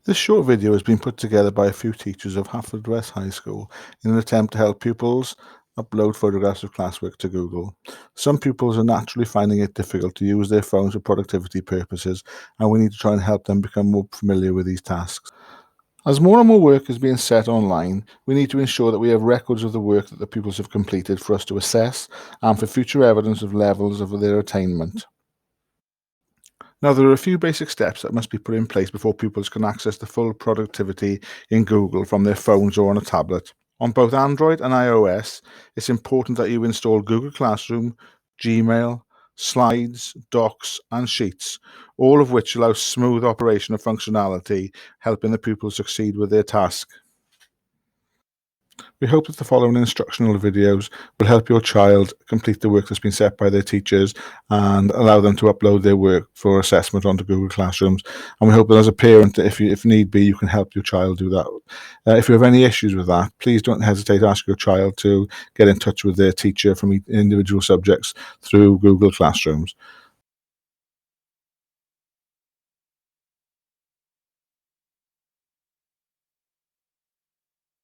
This short video has been put together by a few teachers of Haverfordwest High School in an attempt to help pupils upload photographs of classwork to Google. Some pupils are naturally finding it difficult to use their phones for productivity purposes, and we need to try and help them become more familiar with these tasks. As more and more work is being set online, we need to ensure that we have records of the work that the pupils have completed for us to assess and for future evidence of levels of their attainment. Now, there are a few basic steps that must be put in place before pupils can access the full productivity in Google from their phones or on a tablet. On both Android and iOS, it's important that you install Google Classroom, Gmail, Slides, Docs, and Sheets, all of which allow smooth operation of functionality, helping the pupils succeed with their task. We hope that the following instructional videos will help your child complete the work that's been set by their teachers and allow them to upload their work for assessment onto Google Classrooms. And we hope that as a parent, if need be, you can help your child do that. If you have any issues with that, please don't hesitate to ask your child to get in touch with their teacher from individual subjects through Google Classrooms.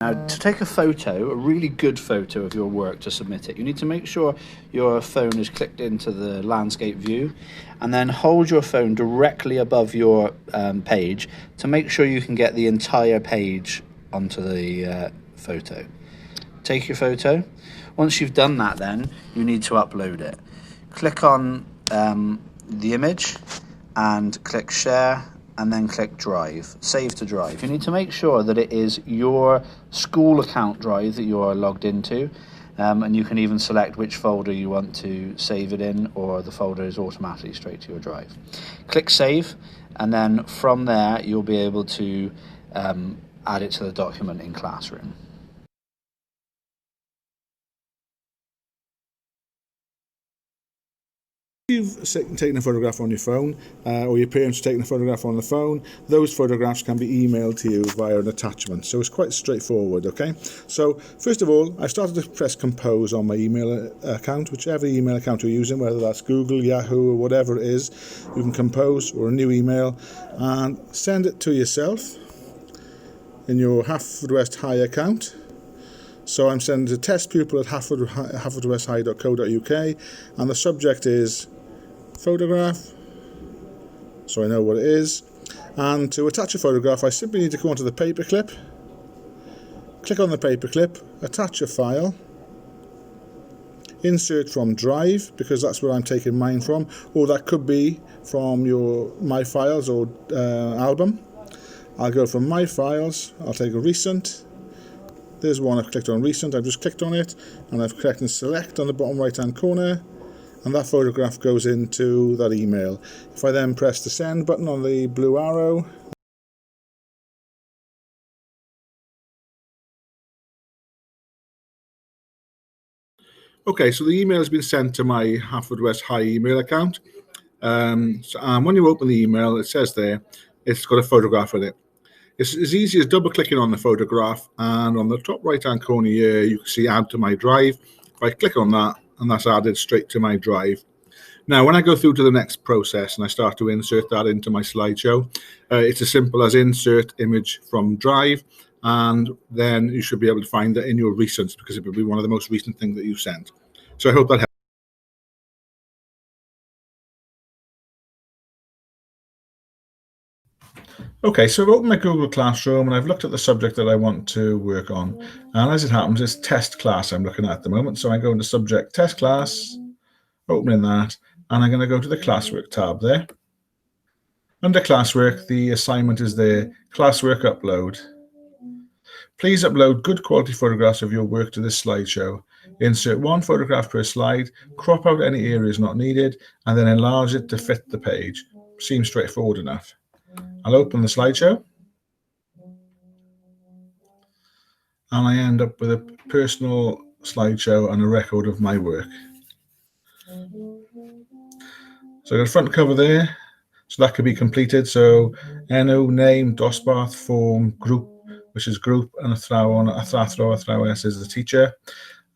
Now, to take a photo, a really good photo of your work to submit it, you need to make sure your phone is clicked into the landscape view and then hold your phone directly above your page to make sure you can get the entire page onto the photo. Take your photo. Once you've done that, then you need to upload it. Click on the image and click share, and then click drive, save to drive. You need to make sure that it is your school account drive that you are logged into, and you can even select which folder you want to save it in, or the folder is automatically straight to your drive. Click save, and then from there you'll be able to add it to the document in Classroom. If you've taken a photograph on your phone, or your parents have taken a photograph on the phone, those photographs can be emailed to you via an attachment. So it's quite straightforward, okay? So first of all, I started to press compose on my email account, whichever email account you're using, whether that's Google, Yahoo, or whatever it is, you can compose or a new email and send it to yourself in your Haverfordwest High account. So I'm sending to testpupil at haverfordwesthigh.co.uk, and the subject is photograph, so I know what it is. And to attach a photograph, I simply need to go onto the paperclip, click on the paperclip, attach a file, insert from Drive, because that's where I'm taking mine from, or that could be from your My Files or album. I'll go from My Files, I'll take a recent. There's one I've clicked on recent. I've just clicked on it and I've clicked and select on the bottom right hand corner, and that photograph goes into that email. If I then press the send button on the blue arrow, okay, so the email has been sent to my Haverfordwest High email account. And when you open the email, it says there it's got a photograph in it. It's as easy as double clicking on the photograph, and on the top right hand corner here you can see add to my drive. If I click on that, and that's added straight to my drive. Now when I go through to the next process and I start to insert that into my slideshow, it's as simple as insert image from drive, and then you should be able to find that in your recents, because it will be one of the most recent things that you sent. So I hope that helps. Okay, so I've opened my Google Classroom and I've looked at the subject that I want to work on. And as it happens, it's test class I'm looking at the moment. So I go into subject test class, opening that, and I'm going to go to the classwork tab there. Under classwork, the assignment is there, classwork upload. Please upload good quality photographs of your work to this slideshow. Insert one photograph per slide, crop out any areas not needed, and then enlarge it to fit the page. Seems straightforward enough. I'll open the slideshow, and I end up with a personal slideshow and a record of my work. So I've got a front cover there, so that could be completed. So NO, name, DOSBath, form, group, which is group, and a throw S is the teacher.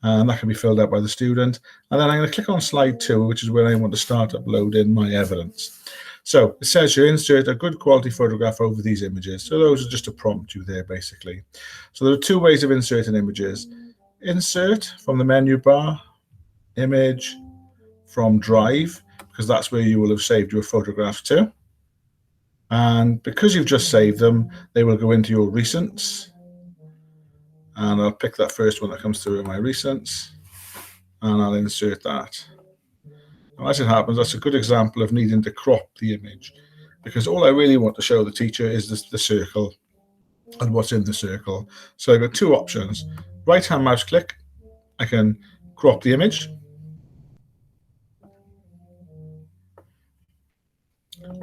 And that can be filled out by the student. And then I'm going to click on slide 2, which is where I want to start uploading my evidence. So it says here, insert a good quality photograph over these images. So those are just to prompt you there, basically. So there are two ways of inserting images. Insert from the menu bar, image from Drive, because that's where you will have saved your photographs to. And because you've just saved them, they will go into your recents. And I'll pick that first one that comes through in my recents, and I'll insert that. Now, as it happens, that's a good example of needing to crop the image, because all I really want to show the teacher is the circle and what's in the circle. So I've got two options. Right-hand mouse click, I can crop the image,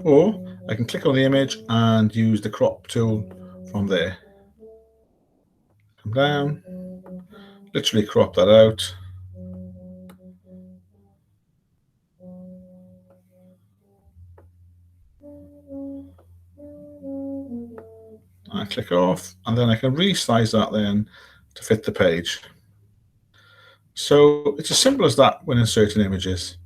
or I can click on the image and use the crop tool from there. Come down, literally crop that out. I click off, and then I can resize that then to fit the page. So it's as simple as that when inserting images.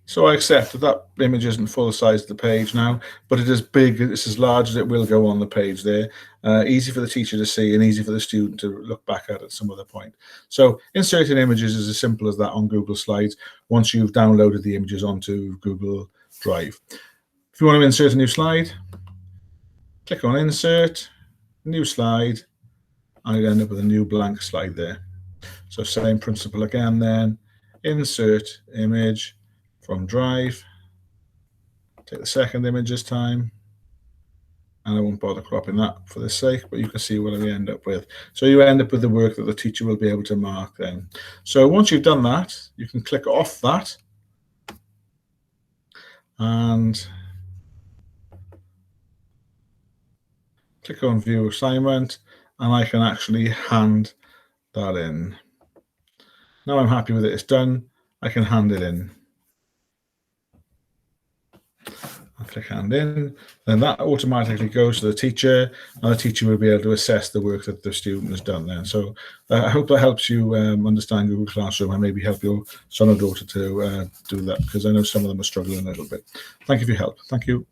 So I accept that image isn't full size of the page now, but it is big, it's as large as it will go on the page there. Easy for the teacher to see and easy for the student to look back at some other point. So inserting images is as simple as that on Google Slides once you've downloaded the images onto Google Drive. If you want to insert a new slide, click on Insert, New Slide, and you end up with a new blank slide there. So same principle again then, insert image from Drive, take the second image this time, and I won't bother cropping that for the sake, but you can see what we end up with. So you end up with the work that the teacher will be able to mark then. So once you've done that, you can click off that and click on View Assignment, and I can actually hand that in. Now I'm happy with it, it's done, I can hand it in. I click hand in, then that automatically goes to the teacher, and the teacher will be able to assess the work that the student has done then. So I hope that helps you understand Google Classroom and maybe help your son or daughter to do that, because I know some of them are struggling a little bit. Thank you for your help. Thank you.